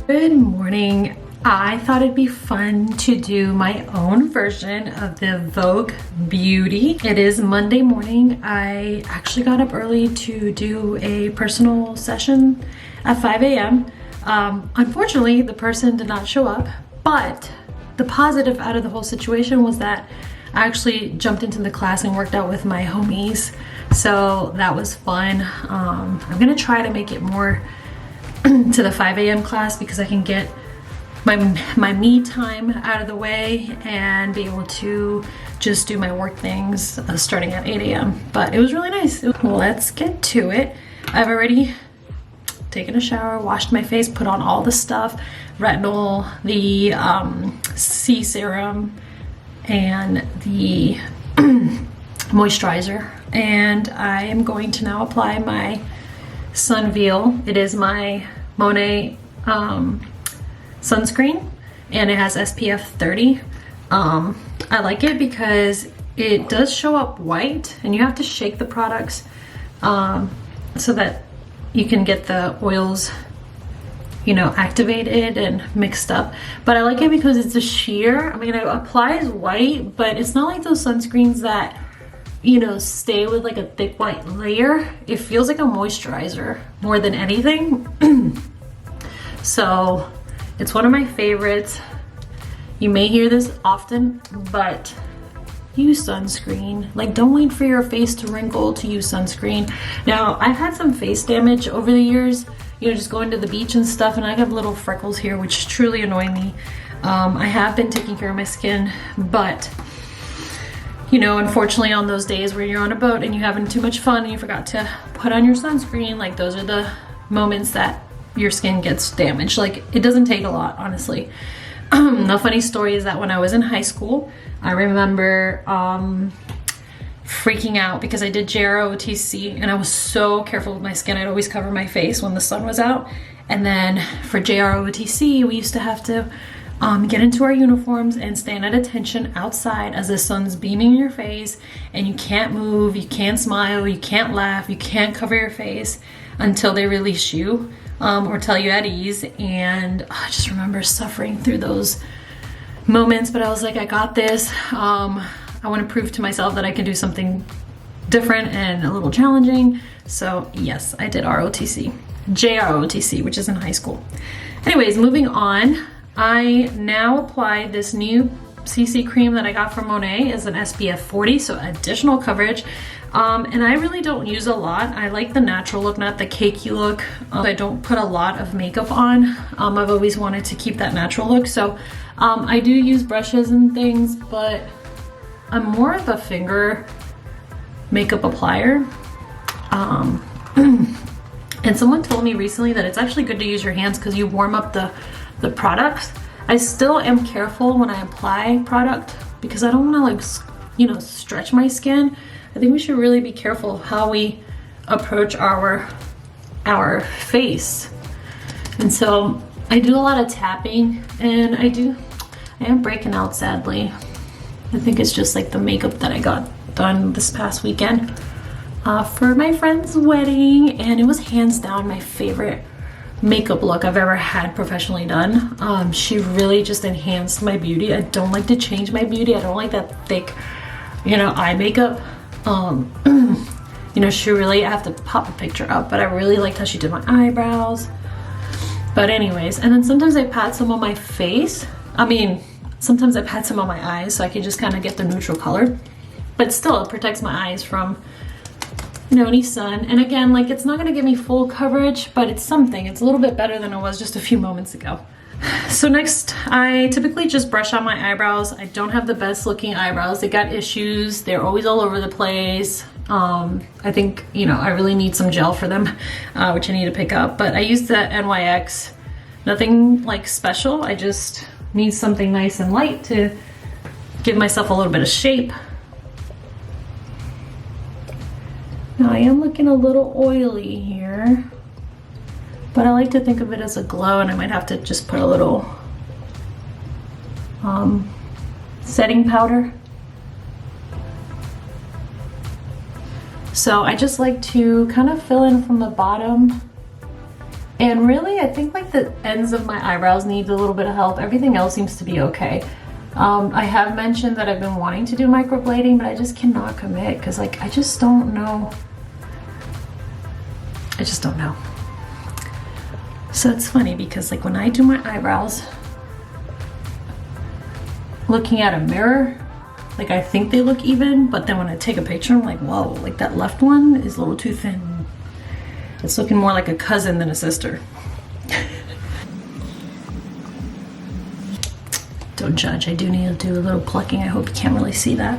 Good morning. I thought it'd be fun to do my own version of the Vogue Beauty. It is Monday morning. I actually got up early to do a personal session at 5 a.m. Unfortunately, the person did not show up, but the positive out of the whole situation was that I actually jumped into the class and worked out with my homies. So that was fun. I'm gonna try to make it more to the 5 a.m. class because I can get my me time out of the way and be able to just do my work things starting at 8 a.m. But it was really nice. Let's get to it. I've already taken a shower, washed my face, put on all the stuff, retinol, the C serum, and the moisturizer. And I am going to now apply my Sunveil. It is my Monet sunscreen, and it has SPF 30. I like it because it does show up white, and you have to shake the products so that you can get the oils, you know, activated and mixed up. But I like it because it's a sheer. I mean, it applies white, but it's not like those sunscreens that, you know, stay with like a thick white layer. It feels like a moisturizer more than anything. So it's one of my favorites. You may hear this often, but use sunscreen. Like, don't wait for your face to wrinkle to use sunscreen. Now, I've had some face damage over the years, you know, just going to the beach and stuff, and I have little freckles here, which truly annoy me. I have been taking care of my skin, but you know, unfortunately on those days where you're on a boat and you're having too much fun and you forgot to put on your sunscreen, like those are the moments that your skin gets damaged. Like, it doesn't take a lot, honestly. The funny story is that when I was in high school, I remember freaking out because I did GRWM and I was so careful with my skin. I'd always cover my face when the sun was out. And then for GRWM, we used to have to get into our uniforms and stand at attention outside as the sun's beaming in your face, and you can't move, you can't smile, you can't laugh, you can't cover your face until they release you or tell you at ease. And I just remember suffering through those moments, but I was like, I got this. I want to prove to myself that I can do something different and a little challenging. So yes, I did GRWM, which is in high school. Anyways, moving on. I now apply this new CC cream that I got from Monet as an SPF 40, so additional coverage. And I really don't use a lot. I like the natural look, not the cakey look. I don't put a lot of makeup on. I've always wanted to keep that natural look, so I do use brushes and things, but I'm more of a finger makeup applier. And someone told me recently that it's actually good to use your hands because you warm up the products. I still am careful when I apply product because I don't want to, like, you know, stretch my skin. I think we should really be careful how we approach our face. And so I do a lot of tapping, and I am breaking out, sadly. I think it's just like the makeup that I got done this past weekend for my friend's wedding, and it was hands down my favorite makeup look I've ever had professionally done. She really just enhanced my beauty. I don't like to change my beauty. I don't like that thick, you know, eye makeup. You know, she really, I have to pop a picture up, but I really liked how she did my eyebrows. But anyways, and then sometimes I pat some on my face. I mean, sometimes I pat some on my eyes so I can just kind of get the neutral color. But still, it protects my eyes from, you know, any sun. And again, like, it's not gonna give me full coverage, but it's something. It's a little bit better than it was just a few moments ago. So next, I typically just brush out my eyebrows. I don't have the best looking eyebrows. They got issues. They're always all over the place. I think, you know, I really need some gel for them, which I need to pick up. But I use the NYX. Nothing like special. I just need something nice and light to give myself a little bit of shape. Now I am looking a little oily here, but I like to think of it as a glow, and I might have to just put a little setting powder. So I just like to kind of fill in from the bottom And really, I think like the ends of my eyebrows need a little bit of help. Everything else seems to be okay. I have mentioned that I've been wanting to do microblading, but I just cannot commit because like I just don't know. I just don't know. So it's funny because like when I do my eyebrows, looking at a mirror, like I think they look even, but then when I take a picture, I'm like, whoa, like that left one is a little too thin. It's looking more like a cousin than a sister. Don't judge, I do need to do a little plucking. I hope you can't really see that.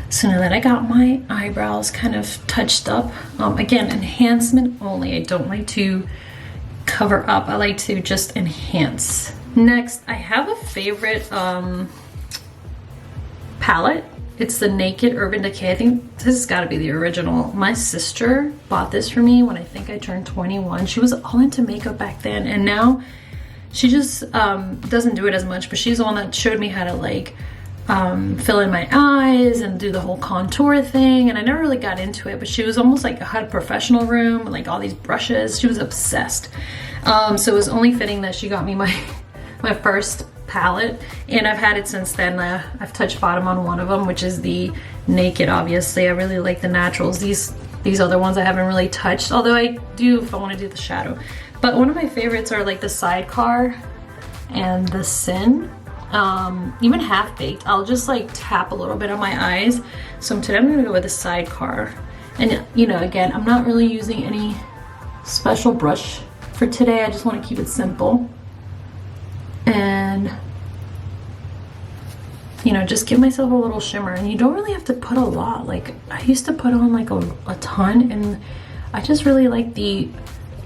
So now that I got my eyebrows kind of touched up, again, enhancement only. I don't like to cover up, I like to just enhance. Next, I have a favorite palette. It's the Naked Urban Decay. I think this has got to be the original. My sister bought this for me when I think I turned 21. She was all into makeup back then, and now she just doesn't do it as much, but she's the one that showed me how to like fill in my eyes and do the whole contour thing, and I never really got into it, but she was almost like had a professional room, like all these brushes. She was obsessed. So it was only fitting that she got me my first palette, and I've had it since then. I've touched bottom on one of them, which is the Naked. Obviously I really like the naturals. These other ones I haven't really touched, although I do if I want to do the shadow. But one of my favorites are like the Sidecar and the Sin. Even Half Baked, I'll just like tap a little bit on my eyes. So today I'm gonna go with the Sidecar, and you know, again, I'm not really using any special brush for today. I just want to keep it simple and, you know, just give myself a little shimmer. And you don't really have to put a lot. Like I used to put on like a ton, and I just really like the,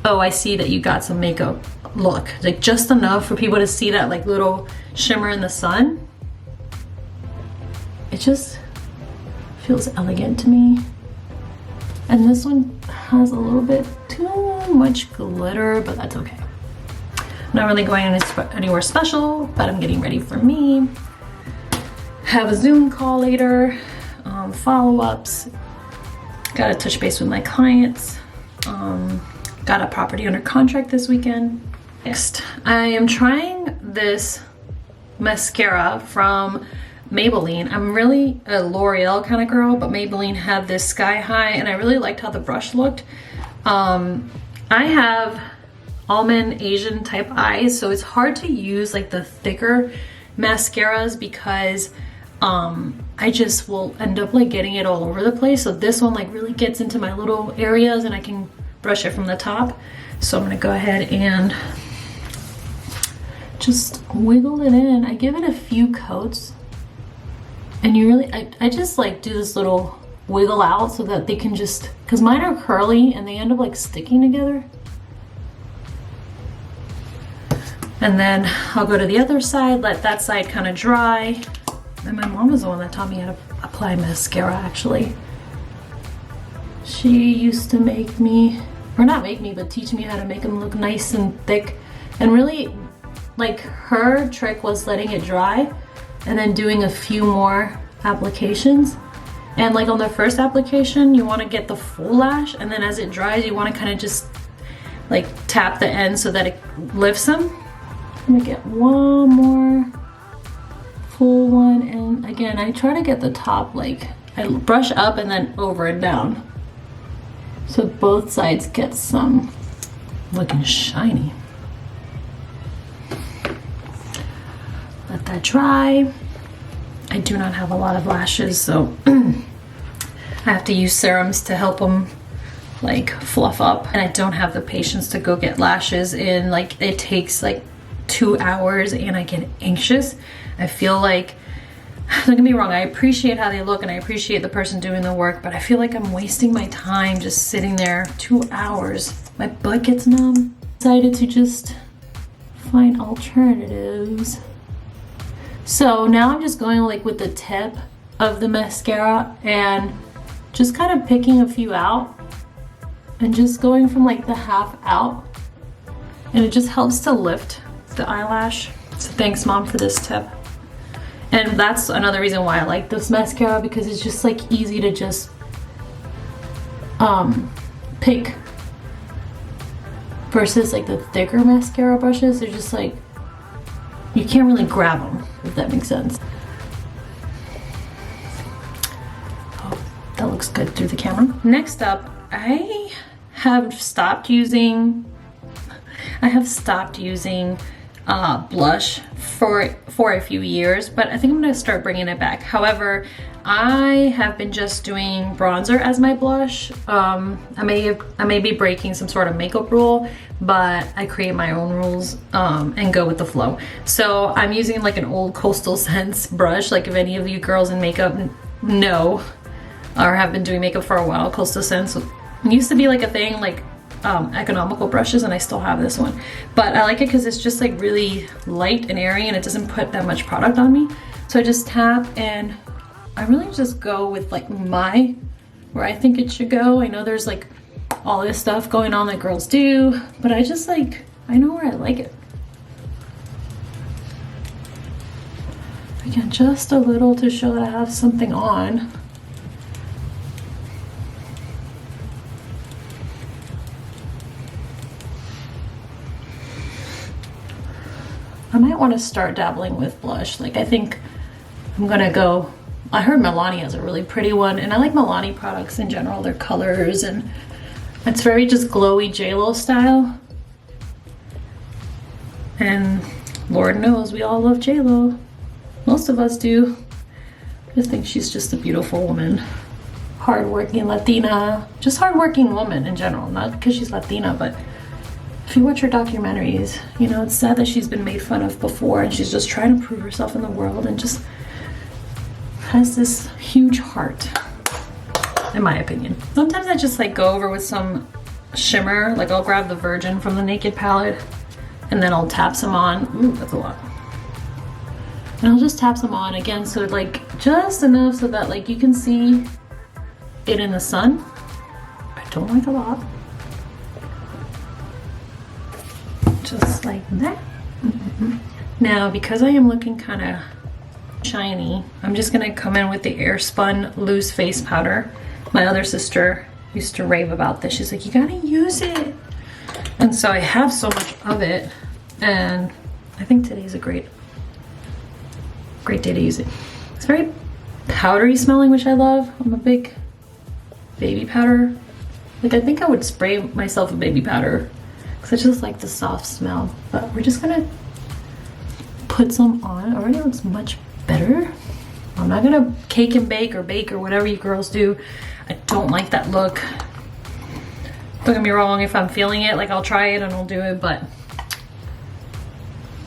oh, I see that you got some makeup look, like just enough for people to see that like little shimmer in the sun. It just feels elegant to me. And this one has a little bit too much glitter, but that's okay. I'm not really going anywhere special, but I'm getting ready for me. Have a Zoom call later, follow-ups. Gotta touch base with my clients. Got a property under contract this weekend. Next, I am trying this mascara from Maybelline. I'm really a L'Oreal kind of girl, but Maybelline had this Sky High, and I really liked how the brush looked. I have almond Asian type eyes, so it's hard to use like the thicker mascaras because I just will end up like getting it all over the place. So this one like really gets into my little areas, and I can brush it from the top. So I'm gonna go ahead and just wiggle it in. I give it a few coats, and you really, I just like do this little wiggle out so that they can just, because mine are curly and they end up like sticking together. And then I'll go to the other side, let that side kind of dry. And my mom was the one that taught me how to apply mascara, actually. She used to make me, or not make me, but teach me how to make them look nice and thick. And really, like, her trick was letting it dry and then doing a few more applications. And like on the first application, you want to get the full lash, and then as it dries, you want to kind of just like tap the end so that it lifts them. I'm gonna get one more full one, and again, I try to get the top, like I brush up and then over and down, so both sides get some looking shiny. Let that dry. I do not have a lot of lashes, so I have to use serums to help them like fluff up, and I don't have the patience to go get lashes in. Like it takes like 2 hours, and I get anxious. I feel like, don't get me wrong, I appreciate how they look and I appreciate the person doing the work, but I feel like I'm wasting my time just sitting there 2 hours. My butt gets numb. Decided to just find alternatives. So now I'm just going like with the tip of the mascara and just kind of picking a few out and just going from like the half out, and it just helps to lift the eyelash. So thanks, Mom, for this tip. And that's another reason why I like this mascara, because it's just like easy to just pick versus like the thicker mascara brushes. They're just like, you can't really grab them, if that makes sense. Oh, that looks good through the camera. Next up, I have stopped using blush for a few years, but I think I'm gonna start bringing it back. However, I have been just doing bronzer as my blush. I may be breaking some sort of makeup rule, but I create my own rules and go with the flow. So I'm using like an old Coastal Scents brush. Like if any of you girls in makeup know or have been doing makeup for a while, Coastal Scents used to be like a thing, like economical brushes, and I still have this one. But I like it because it's just like really light and airy and it doesn't put that much product on me. So I just tap and I really just go with like where I think it should go. I know there's like all this stuff going on that girls do, but I just like, I know where I like it. Again, just a little to show that I have something on. I might want to start dabbling with blush. Like I think I'm gonna go, I heard Milani has a really pretty one, and I like Milani products in general, their colors, and it's very just glowy JLo style. And Lord knows we all love JLo. Most of us do. I just think she's just a beautiful woman. Hardworking Latina, just hardworking woman in general, not because she's Latina, but if you watch her documentaries, you know, it's sad that she's been made fun of before and she's just trying to prove herself in the world and just has this huge heart, in my opinion. Sometimes I just like go over with some shimmer, like I'll grab the Virgin from the Naked palette and then I'll tap some on. Ooh, that's a lot. And I'll just tap some on again, so like just enough so that like you can see it in the sun. I don't like a lot. Just like that. Now, because I am looking kind of shiny, I'm just gonna come in with the Airspun loose face powder. My other sister used to rave about this. She's like, you gotta use it. And so I have so much of it, and I think today's a great day to use it. It's very powdery smelling, which I love. I'm a big baby powder. Like I think I would spray myself a baby powder because I just like the soft smell. But we're just gonna put some on. It already looks much better. I'm not gonna cake and bake or whatever you girls do. I don't like that look. Don't get me wrong, if I'm feeling it, like I'll try it and I'll do it, but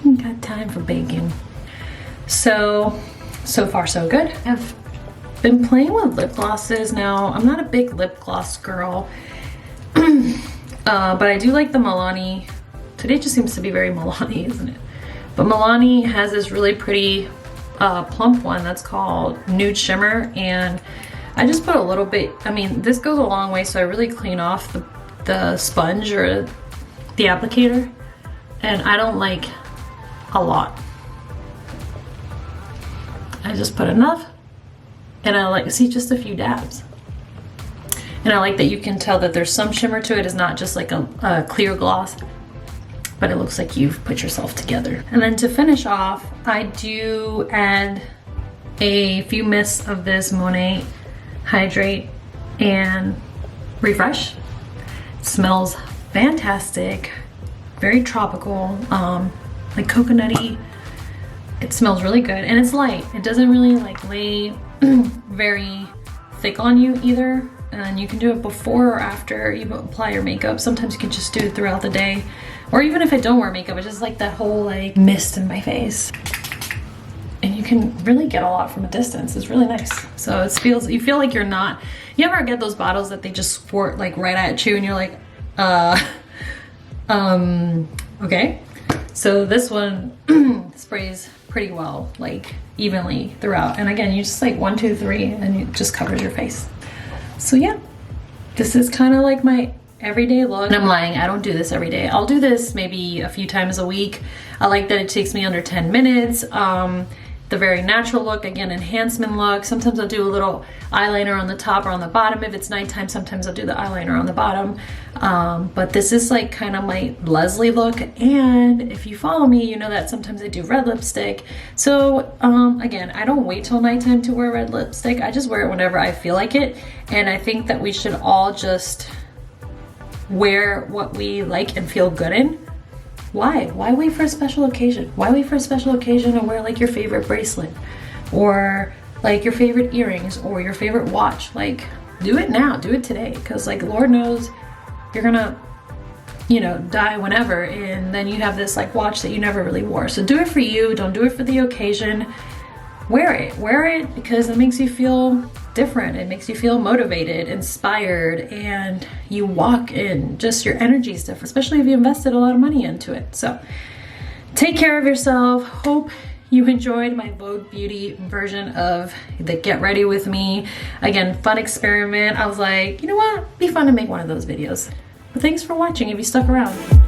I ain't got time for baking. So far so good. I've been playing with lip glosses now. I'm not a big lip gloss girl, but I do like the Milani. Today just seems to be very Milani, isn't it? But Milani has this really pretty plump one that's called Nude Shimmer, and I just put a little bit, I mean, this goes a long way, so I really clean off the sponge or the applicator, and I don't like a lot. I just put enough, and I like, see, just a few dabs. And I like that you can tell that there's some shimmer to it. It's not just like a clear gloss, but it looks like you've put yourself together. And then to finish off, I do add a few mists of this Monet Hydrate and Refresh. It smells fantastic, very tropical, like coconutty. It smells really good, and it's light. It doesn't really like lay very thick on you either. And you can do it before or after you apply your makeup. Sometimes you can just do it throughout the day, or even if I don't wear makeup, it's just like that whole like mist in my face. And you can really get a lot from a distance. It's really nice. So it feels, you feel like you're not, you ever get those bottles that they just squirt like right at you and you're like, okay. So this one sprays pretty well, like evenly throughout. And again, you just like 1, 2, 3, and it just covers your face. So yeah, this is kind of like my everyday look. And I'm lying, I don't do this every day. I'll do this maybe a few times a week. I like that it takes me under 10 minutes. the very natural look, again, enhancement look. Sometimes I'll do a little eyeliner on the top or on the bottom. If it's nighttime, sometimes I'll do the eyeliner on the bottom. But this is like kind of my Leslie look. And if you follow me, you know that sometimes I do red lipstick. So again, I don't wait till nighttime to wear red lipstick. I just wear it whenever I feel like it. And I think that we should all just wear what we like and feel good in. Why? Why wait for a special occasion? Why wait for a special occasion and wear like your favorite bracelet or like your favorite earrings or your favorite watch? Like, do it now, do it today. Because like, Lord knows you're gonna, you know, die whenever, and then you have this like watch that you never really wore. So do it for you, don't do it for the occasion. Wear it because it makes you feel different. It makes you feel motivated, inspired, and you walk in, just your energy is different, especially if you invested a lot of money into it. So take care of yourself. Hope you enjoyed my Vogue Beauty version of the Get Ready With Me. Again, fun experiment. I was like, you know what? It'd be fun to make one of those videos. But thanks for watching if you stuck around.